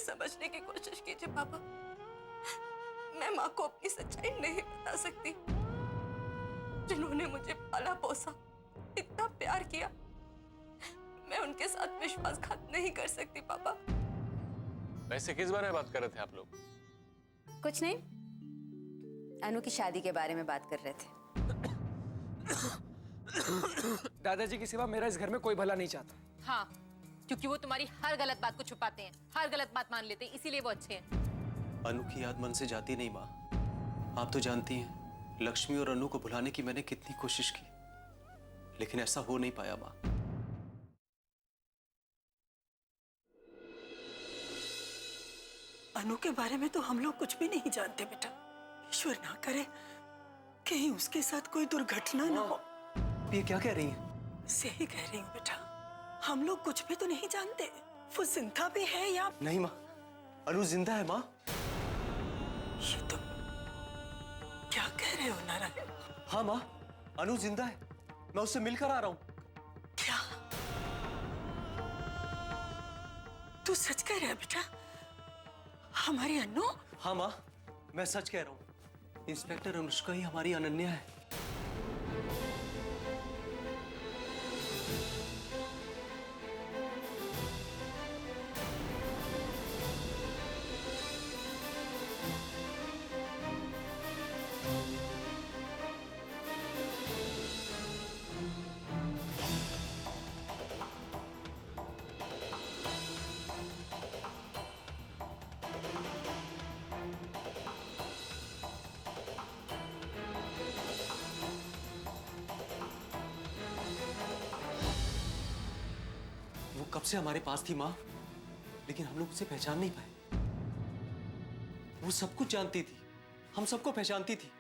समझने की कोशिश कीजिए पापा। मैं माँ को अपनी सच्चाई नहीं बता सकती। जिन्होंने मुझे पाला पोसा, इतना प्यार किया, मैं उनके साथ विश्वासघात नहीं कर सकती पापा। वैसे किस बारे में बात कर रहे थे आप लोग? कुछ नहीं, अनु की शादी के बारे में बात कर रहे थे। दादाजी की सिवा मेरा इस घर में कोई भला नहीं चाहता। हाँ, क्योंकि वो तुम्हारी हर गलत बात को छुपाते हैं, हर गलत बात मान लेते हैं, इसीलिए वो अच्छे हैं। अनु की याद मन से जाती नहीं माँ। आप तो जानती हैं लक्ष्मी और अनु को भुलाने की मैंने कितनी कोशिश की, लेकिन ऐसा हो नहीं पाया माँ। अनु के बारे में तो हम लोग कुछ भी नहीं जानते बेटा। ईश्वर ना करे कहीं उसके साथ कोई दुर्घटना ना हो। ये क्या कह रही हैं? सही कह रही हूँ बेटा, हम लोग कुछ भी तो नहीं जानते। वो जिंदा भी है या नहीं माँ, अनु जिंदा है माँ। ये तो क्या कह रहे हो नारायण? हाँ माँ, अनु जिंदा है। मैं उससे मिलकर आ रहा हूँ। क्या तू सच कह रहा है बेटा? हमारी अनु? हाँ माँ, मैं सच कह रहा हूँ। इंस्पेक्टर अनुष्का ही हमारी अनन्या है। वो कब से हमारे पास थी माँ, लेकिन हम लोग उसे पहचान नहीं पाए। वो सब कुछ जानती थी, हम सबको पहचानती थी,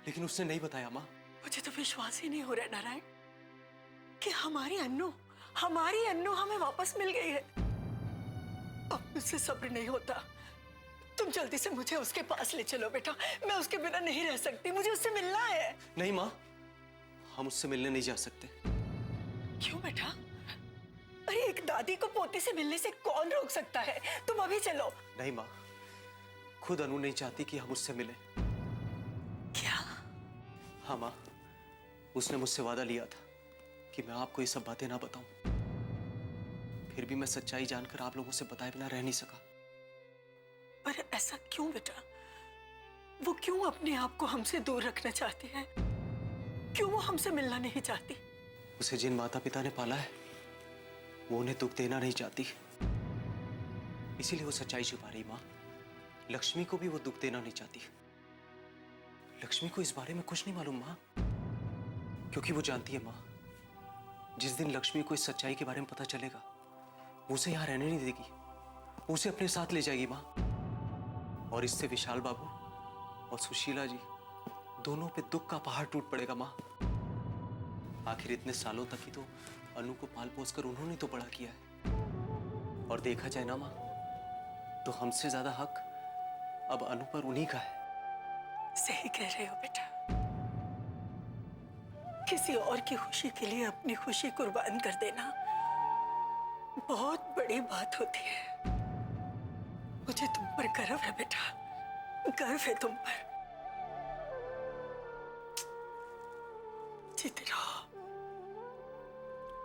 लेकिन उसने नहीं बताया माँ। मुझे तो विश्वास ही नहीं हो रहा नारायण कि हमारी अनु हमें वापस मिल गई है। अब मुझसे सब्र नहीं होता। तुम जल्दी से मुझे उसके पास ले चलो बेटा। मैं उसके बिना नहीं रह सकती, मुझे उससे मिलना है। नहीं माँ, हम उससे मिलने नहीं जा सकते। क्यों बेटा? अरे एक दादी को पोती से मिलने से कौन रोक सकता है? तुम अभी चलो। नहीं माँ, खुद अनु नहीं चाहती कि हम उससे मिलें। क्या? हाँ माँ, उसने मुझसे वादा लिया था कि मैं आपको ये सब बातें ना बताऊं। फिर भी मैं सच्चाई जानकर आप लोगों से बताए बिना रह नहीं सका। पर ऐसा क्यों बेटा? वो क्यों अपने आप को हमसे दूर रखना चाहती है? क्यों वो हमसे मिलना नहीं चाहती? उसे जिन माता पिता ने पाला है वो उन्हें दुख देना नहीं चाहती, इसीलिए वो सच्चाई छुपा रही। माँ, लक्ष्मी को भी वो दुख देना नहीं चाहती। लक्ष्मी को इस बारे में कुछ नहीं मालूम माँ, क्योंकि वो जानती है माँ, जिस दिन लक्ष्मी को इस सच्चाई के बारे में पता चलेगा वो उसे यहाँ रहने नहीं देगी, उसे अपने साथ ले जाएगी माँ। और इससे विशाल बाबू और सुशीला जी दोनों पे दुख का पहाड़ टूट पड़ेगा माँ। आखिर इतने सालों तक ही तो अनु को पाल पोस कर उन्होंने तो बड़ा किया है, और देखा जाए ना माँ तो हमसे ज्यादा हक अब अनु पर उन्हीं का है। सही कह रहे हो बेटा। किसी और की खुशी के लिए अपनी खुशी कुर्बान कर देना बहुत बड़ी बात होती है। मुझे तुम पर गर्व है बेटा, गर्व है तुम पर। जीते रहो,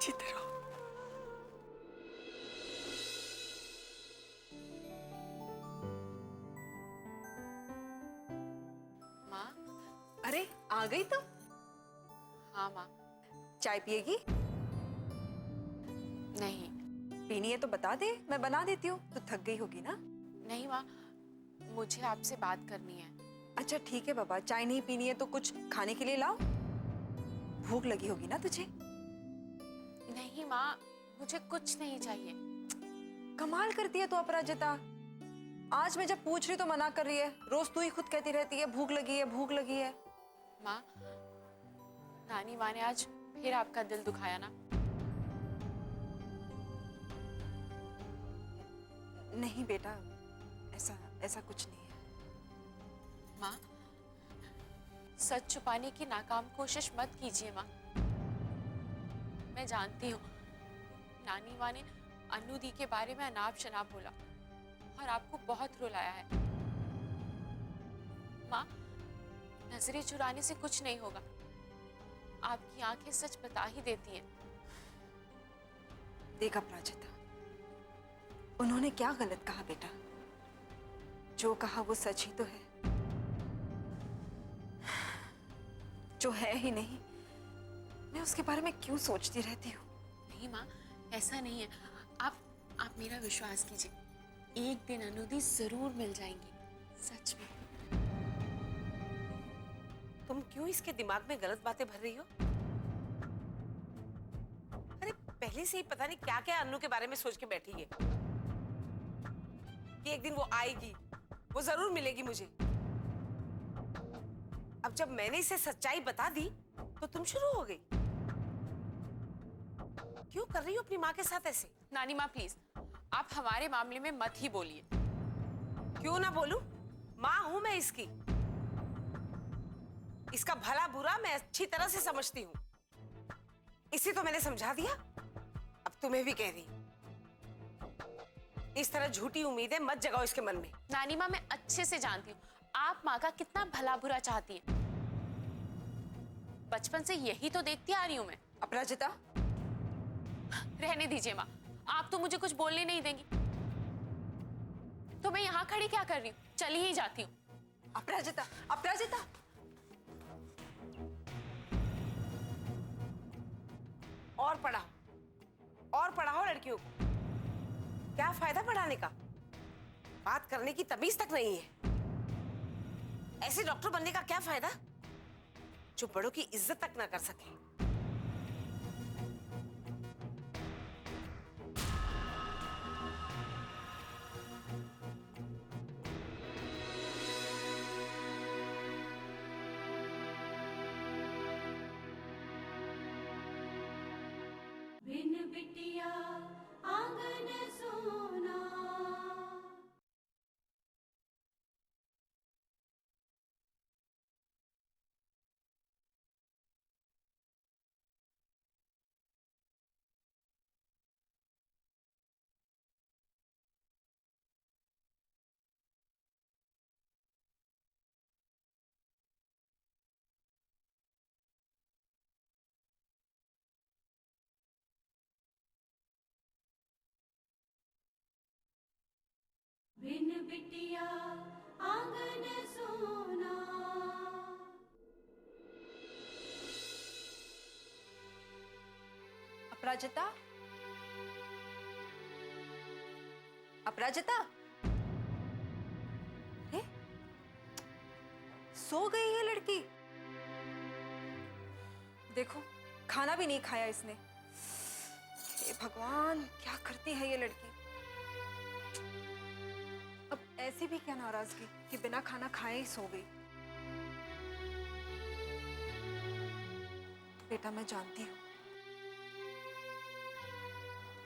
जीते रहो। माँ? अरे आ गई तुम? हाँ माँ। चाय पिएगी? नहीं। पीनी है तो बता दे, मैं बना देती हूँ। तो थक गई होगी ना? नहीं माँ, मुझे आपसे बात करनी है। अच्छा ठीक है बाबा, चाय नहीं पीनी है तो कुछ खाने के लिए लाओ। भूख लगी होगी ना तुझे? नहीं माँ, मुझे कुछ नहीं चाहिए। कमाल करती है तो अपराजिता। आज मैं जब पूछ रही तो मना कर रही है। रोज तू ही खुद कहती रहती है भूख लगी है, भूख लगी है। माँ, नानी माँ ने आज फिर आपका दिल दुखाया ना? नहीं बेटा, ऐसा कुछ नहीं है। माँ, सच छुपाने की नाकाम कोशिश मत कीजिए माँ। मैं जानती हूँ नानी माँ ने अनु दी के बारे में अनाप शनाप बोला, और आपको बहुत रुलाया है। माँ, नजरें चुराने से कुछ नहीं होगा। आपकी आंखें सच बता ही देती हैं। देखा प्राजक्ता, उन्होंने क्या गलत कहा बेटा? जो कहा वो सच ही तो है। जो है ही नहीं, मैं उसके बारे में क्यों सोचती रहती हूँ? नहीं माँ, ऐसा नहीं है। आप मेरा विश्वास कीजिए, एक दिन अनुदी जरूर मिल जाएंगी, सच में। तुम क्यों इसके दिमाग में गलत बातें भर रही हो? अरे पहले से ही पता नहीं क्या क्या अन्नू के बारे में सोच के बैठी है कि एक दिन वो आएगी, वो जरूर मिलेगी मुझे। अब जब मैंने इसे सच्चाई बता दी तो तुम शुरू हो गई। क्यों कर रही हो अपनी माँ के साथ ऐसे? नानी माँ प्लीज, आप हमारे मामले में मत ही बोलिए। क्यों ना बोलूं? माँ हूं मैं इसकी। इसका भला बुरा मैं अच्छी तरह से समझती हूँ। इसी तो मैंने समझा दिया, अब तुम्हें भी कह रही। इस तरह झूठी उम्मीदें मत जगाओ इसके मन में। नानी माँ, मैं अच्छे से जानती हूँ आप माँ का कितना भला बुरा चाहती हैं। बचपन से यही तो देखती आ रही हूँ मैं। अपराजिता, रहने दीजिए माँ, आप तो मुझे कुछ बोलने नहीं देंगी, तो मैं यहाँ खड़ी क्या कर रही हूँ? चली ही जाती हूँ। अपराजिता, अपराजिता। और पढ़ाओ लड़कियों को। क्या फायदा पढ़ाने का? बात करने की तमीज तक नहीं है। ऐसे डॉक्टर बनने का क्या फायदा जो बड़ों की इज्जत तक ना कर सके? बिन बिटिया आंगन सोना। बिन बिटिया आंगन सोना। अपराजिता, अपराजिता, सो गई है लड़की। देखो, खाना भी नहीं खाया इसने। हे भगवान, क्या करती है ये लड़की? अब ऐसी भी क्या नाराजगी कि बिना खाना खाए ही सो गई। बेटा, मैं जानती हूँ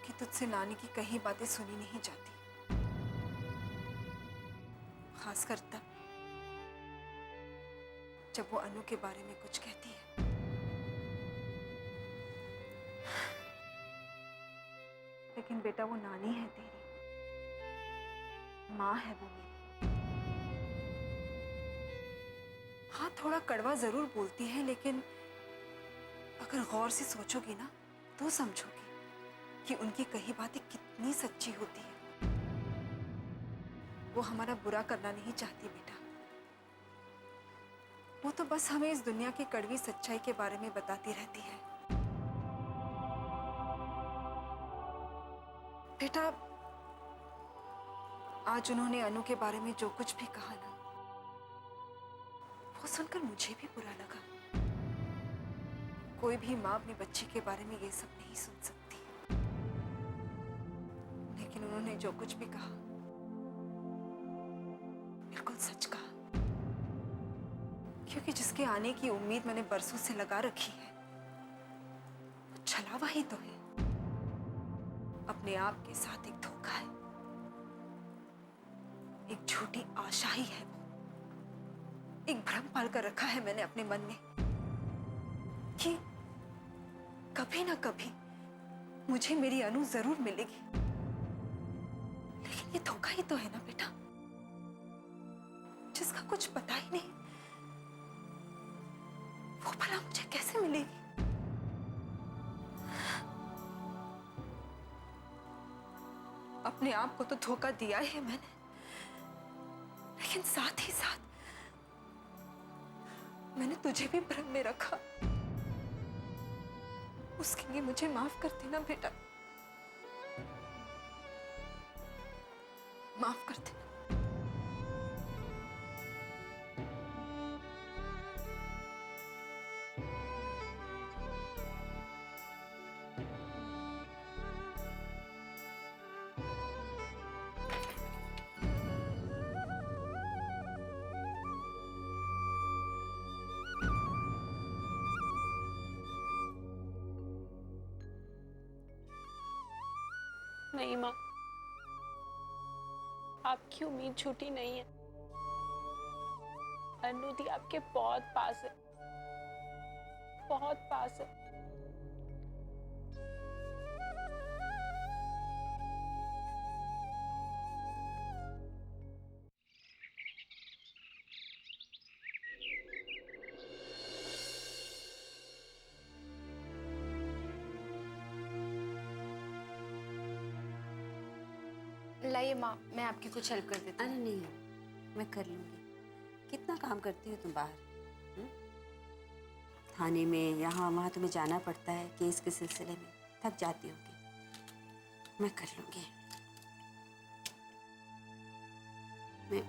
कि तुझसे नानी की कहीं बातें सुनी नहीं जाती, खासकर तब जब वो अनु के बारे में कुछ कहती है। लेकिन बेटा, वो नानी है तेरी, माँ है वो मेरी। हाँ, थोड़ा कड़वा जरूर बोलती है, लेकिन अगर गौर से सोचोगी ना तो समझोगी कि उनकी कही बातें कितनी सच्ची होती है। वो हमारा बुरा करना नहीं चाहती बेटा। वो तो बस हमें इस दुनिया की कड़वी सच्चाई के बारे में बताती रहती है। बेटा, आज उन्होंने अनु के बारे में जो कुछ भी कहा ना, वो सुनकर मुझे भी बुरा लगा। कोई भी माँ अपनी बच्ची के बारे में ये सब नहीं सुन सकती, लेकिन उन्होंने जो कुछ भी कहा बिल्कुल सच कहा। क्योंकि जिसके आने की उम्मीद मैंने बरसों से लगा रखी है, वो छलावा ही तो है, अपने आप के साथ एक धोखा है, एक झूठी आशा ही है। वो एक भ्रम पाल कर रखा है मैंने अपने मन में कि कभी ना कभी मुझे मेरी अनु जरूर मिलेगी। लेकिन ये धोखा ही तो है ना बेटा, जिसका कुछ पता ही नहीं, वो भला मुझे कैसे मिलेगी? अपने आप को तो धोखा दिया ही है मैंने, लेकिन साथ ही साथ मैंने तुझे भी भ्रम में रखा। उसके लिए मुझे माफ कर देना बेटा, माफ कर देना। नहीं माँ, आपकी उम्मीद झूठी नहीं है। अनु दी आपके बहुत पास है, बहुत पास है। लाइए माँ, मैं आपकी कुछ हेल्प कर देती अरे नहीं, मैं कर लूँगी। कितना काम करती हो तुम बाहर? थाने में यहाँ वहाँ तुम्हें जाना पड़ता है केस के सिलसिले में, थक जाती होगी। मैं कर लूँगी। मैं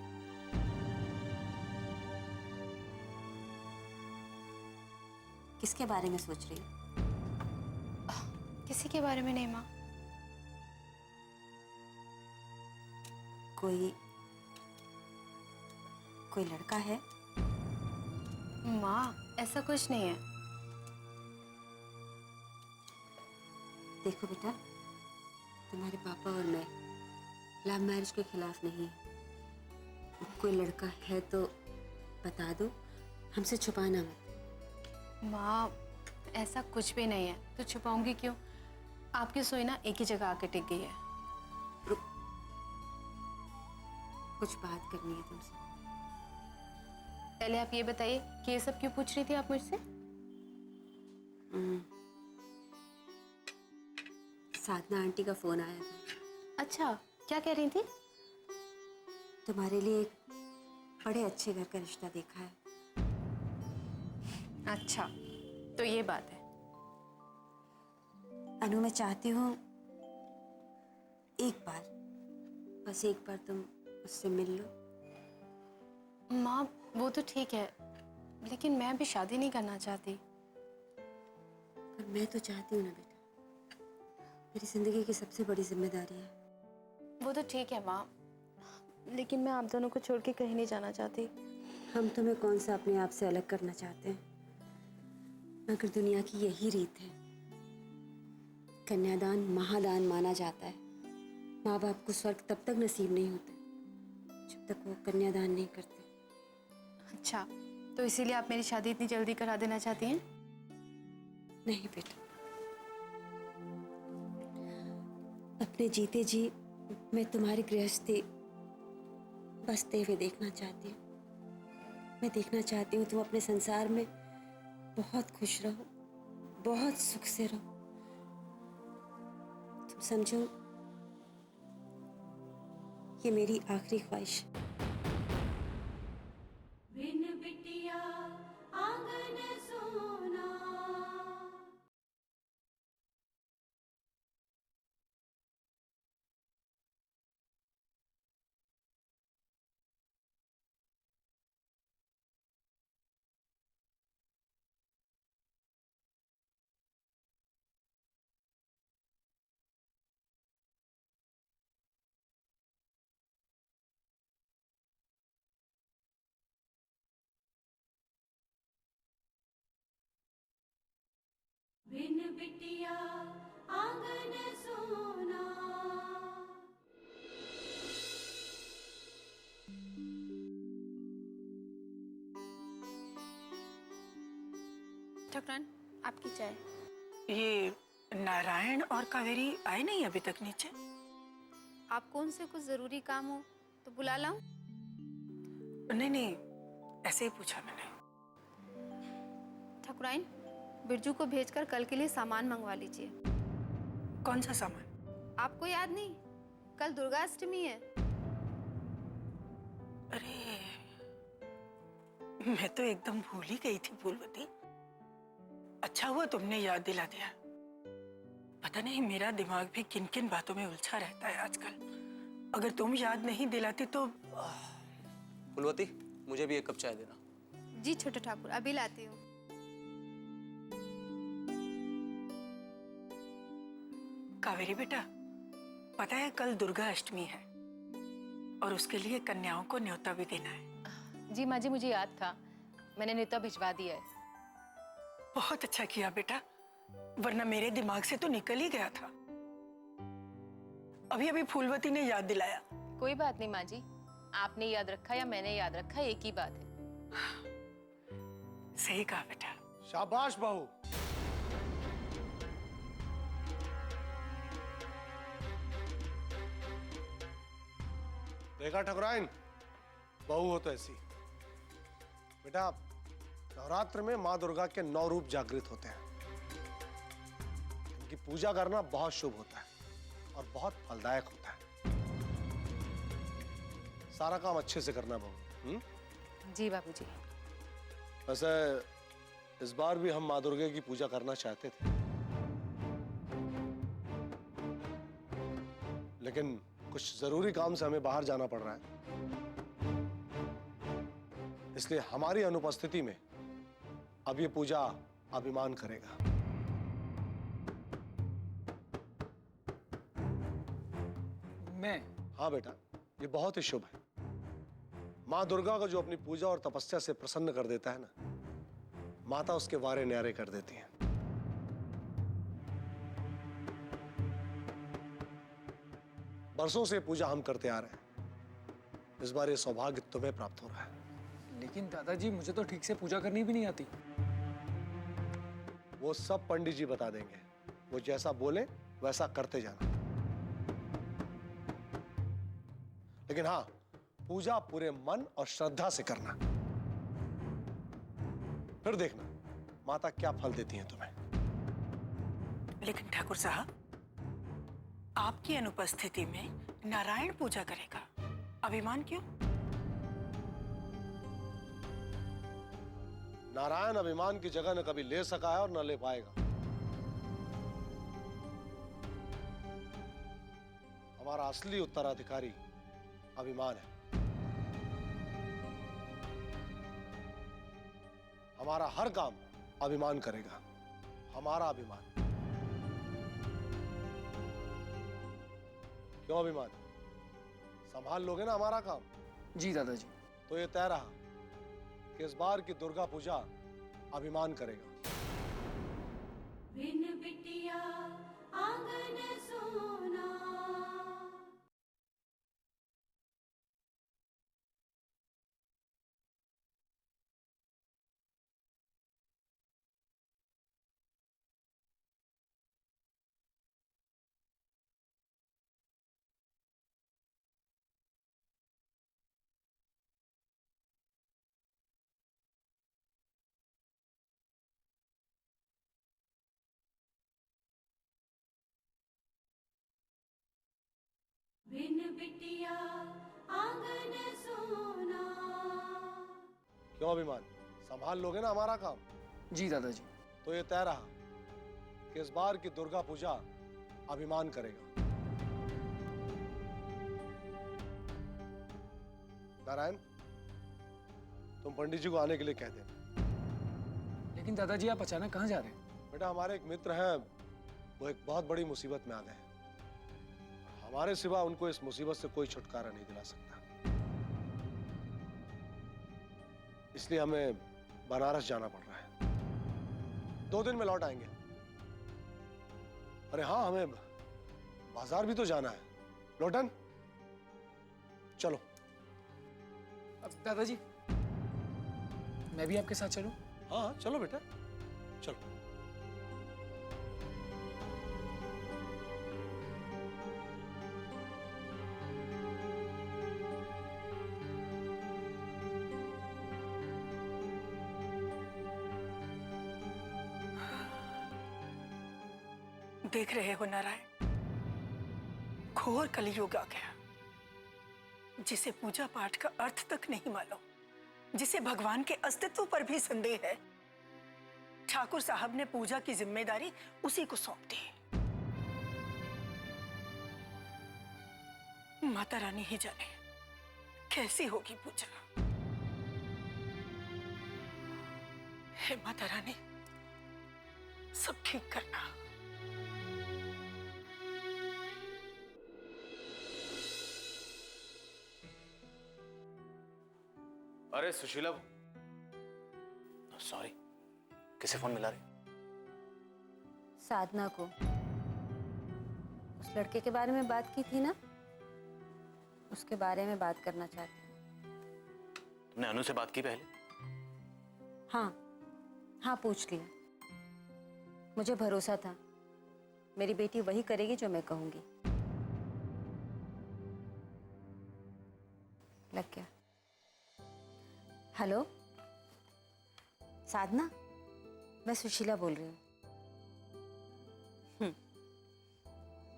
किसके बारे में सोच रही हो? किसी के बारे में नहीं माँ। कोई लड़का है? माँ, ऐसा कुछ नहीं है। देखो बेटा, तुम्हारे पापा और मैं लव मैरिज के खिलाफ नहीं है। कोई लड़का है तो बता दो, हमसे छुपाना मत। माँ, ऐसा कुछ भी नहीं है, तो छुपाऊंगी क्यों? आपकी सोई ना एक ही जगह आके टिक गई है। कुछ बात करनी है तुमसे। पहले आप ये बताइए कि ये सब क्यों पूछ रही थी आप मुझसे? साधना आंटी का फोन आया था। अच्छा, क्या कह रही थी? तुम्हारे लिए एक बड़े अच्छे घर का रिश्ता देखा है। अच्छा, तो ये बात है। अनु, मैं चाहती हूँ एक बार, बस एक बार तुम उससे मिल लो। माँ, वो तो ठीक है, लेकिन मैं भी शादी नहीं करना चाहती। पर मैं तो चाहती हूँ ना बेटा, मेरी जिंदगी की सबसे बड़ी जिम्मेदारी है। वो तो ठीक है माँ, लेकिन मैं आप दोनों को छोड़ के कहीं नहीं जाना चाहती। हम तुम्हें कौन सा अपने आप से अलग करना चाहते हैं, मगर दुनिया की यही रीत है। कन्यादान महादान माना जाता है। माँ बाप को स्वर्ग तब तक नसीब नहीं होता जब तक वो कन्यादान नहीं करते। अच्छा, तो इसीलिए आप मेरी शादी इतनी जल्दी करा देना चाहती हैं? नहीं बेटा, अपने जीते जी मैं तुम्हारी गृहस्थी बसते हुए देखना चाहती हूँ। मैं देखना चाहती हूँ तुम अपने संसार में बहुत खुश रहो, बहुत सुख से रहो। तुम समझो, ये मेरी आखिरी ख्वाहिश है। बिन बिटिया आंगन सोना। बिन बिटिया आंगन सोना। ठकुरान, आपकी चाय। ये नारायण और कावेरी आए नहीं अभी तक नीचे? आपको उनसे कुछ जरूरी काम हो तो बुला लाऊं? नहीं नहीं, ऐसे ही पूछा मैंने। ठाकुराइन, बिरजू को भेजकर कल के लिए सामान मंगवा लीजिए। कौन सा सामान? आपको याद नहीं, कल दुर्गाष्टमी है। अरे, मैं तो एकदम भूल ही गई थी फूलवती। अच्छा हुआ तुमने याद दिला दिया। पता नहीं मेरा दिमाग भी किन किन बातों में उलझा रहता है आजकल। अगर तुम याद नहीं दिलाती तो। फूलवती, मुझे भी एक कप चाय देना। जी छोटे ठाकुर, अभी लाती हूँ। कावेरी बेटा, पता है कल दुर्गा अष्टमी है और उसके लिए कन्याओं को न्योता भी देना है। जी माँ जी, मुझे याद था, मैंने न्योता भिजवा दिया है। बहुत अच्छा किया बेटा, वरना मेरे दिमाग से तो निकल ही गया था। अभी अभी फूलवती ने याद दिलाया। कोई बात नहीं माँ जी, आपने याद रखा या मैंने याद रखा, एक ही बात है। सही कहा बेटा। शाबाश बहू। देखा ठकुराइन, बहू हो तो ऐसी। बेटा, नवरात्र में माँ दुर्गा के 9 रूप जागृत होते हैं। इनकी पूजा करना बहुत शुभ होता है और बहुत फलदायक होता है। सारा काम अच्छे से करना बहू। जी बाबूजी। वैसे इस बार भी हम माँ दुर्गा की पूजा करना चाहते थे, लेकिन कुछ जरूरी काम से हमें बाहर जाना पड़ रहा है। इसलिए हमारी अनुपस्थिति में अब ये पूजा अभिमान करेगा। मैं? हाँ बेटा, ये बहुत ही शुभ है। माँ दुर्गा को जो अपनी पूजा और तपस्या से प्रसन्न कर देता है ना, माता उसके वारे न्यारे कर देती है। बरसों से पूजा हम करते आ रहे हैं, इस बार ये सौभाग्य तुम्हें प्राप्त हो रहा है। लेकिन दादाजी, मुझे तो ठीक से पूजा करनी भी नहीं आती। वो सब पंडित जी बता देंगे, वो जैसा बोले वैसा करते जाना। लेकिन हाँ, पूजा पूरे मन और श्रद्धा से करना। फिर देखना माता क्या फल देती हैं तुम्हें। लेकिन ठाकुर साहब, आपकी अनुपस्थिति में नारायण पूजा करेगा, अभिमान क्यों? नारायण अभिमान की जगह न कभी ले सका है और न ले पाएगा। हमारा असली उत्तराधिकारी अभिमान है। हमारा हर काम अभिमान करेगा, हमारा अभिमान। क्यों अभिमान? संभाल लोगे ना हमारा काम? जी दादाजी। तो ये तय रहा कि इस बार की दुर्गा पूजा अभिमान करेगा। बिन बिटिया आंगन सोना। बिन बिटिया आंगन सोना। क्यों अभिमान? संभाल लोगे ना हमारा काम? जी दादाजी। तो ये तय रहा कि इस बार की दुर्गा पूजा अभिमान करेगा। नारायण, तुम पंडित जी को आने के लिए कह देना। लेकिन दादाजी, आप अचानक कहाँ जा रहे हैं? बेटा, हमारे एक मित्र हैं, वो एक बहुत बड़ी मुसीबत में आ गए हैं। हमारे सिवा उनको इस मुसीबत से कोई छुटकारा नहीं दिला सकता, इसलिए हमें बनारस जाना पड़ रहा है। 2 दिन में लौट आएंगे। अरे हाँ, हमें बाजार भी तो जाना है। लौटन, चलो। अब दादाजी, मैं भी आपके साथ चलूं? हाँ चलो बेटा, चलो। देख रहे हो नारायण, घोर कलयुग आ गया। जिसे पूजा पाठ का अर्थ तक नहीं मालूम, जिसे भगवान के अस्तित्व पर भी संदेह है, ठाकुर साहब ने पूजा की जिम्मेदारी उसी को सौंप दी। माता रानी ही जाने कैसी होगी पूजा। हे माता रानी, सब ठीक करना। अरे सुशीला, सॉरी, किसे फोन मिला रही? साधना को। उस लड़के के बारे में बात की थी ना, उसके बारे में बात करना चाहती हूँ। तुमने अनु से बात की पहले? हाँ पूछ लिया। मुझे भरोसा था मेरी बेटी वही करेगी जो मैं कहूंगी। लग गया। हेलो साधना, मैं सुशीला बोल रही हूँ।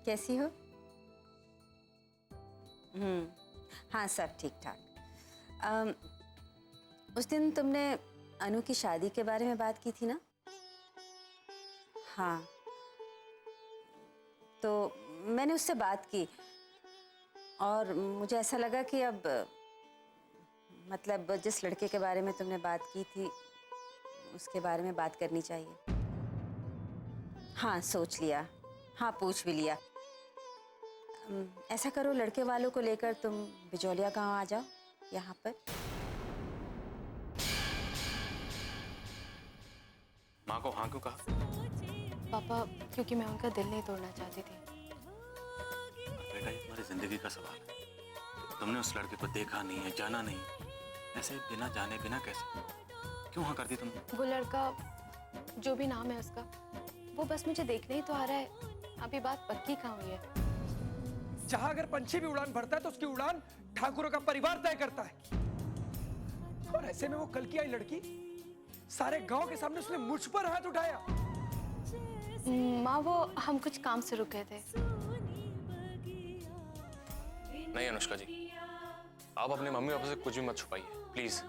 कैसी हो? हाँ सब ठीक ठाक। उस दिन तुमने अनु की शादी के बारे में बात की थी ना? हाँ, तो मैंने उससे बात की और मुझे ऐसा लगा कि अब मतलब जिस लड़के के बारे में तुमने बात की थी उसके बारे में बात करनी चाहिए। हाँ सोच लिया, हाँ पूछ भी लिया। ऐसा करो, लड़के वालों को लेकर तुम बिजौलिया गांव आ जाओ यहाँ पर। माँ को हाँ क्यों कहा? पापा, क्योंकि मैं उनका दिल नहीं तोड़ना चाहती थी। बेटा, ये तुम्हारी जिंदगी का सवाल है। तुमने उस लड़के को देखा नहीं है, जाना नहीं, ऐसे बिना जाने बिना कैसे क्यों हाँ कर दी तुमने? वो लड़का, जो भी नाम है उसका, वो बस मुझे देखने ही तो आ रहा है। अभी बात पक्की कहाँ हुई है? जहां अगर पंछी भी उड़ान भरता है तो उसकी उड़ान ठाकुरों का परिवार तय करता है। और ऐसे में वो कल की आई लड़की, सारे गांव के सामने उसने मुझ पर हाथ उठाया। माँ, वो हम कुछ काम से रुके थे। नहीं अनुष्का जी, आप अपने मम्मी पापा से कुछ भी मत छुपाइए प्लीज।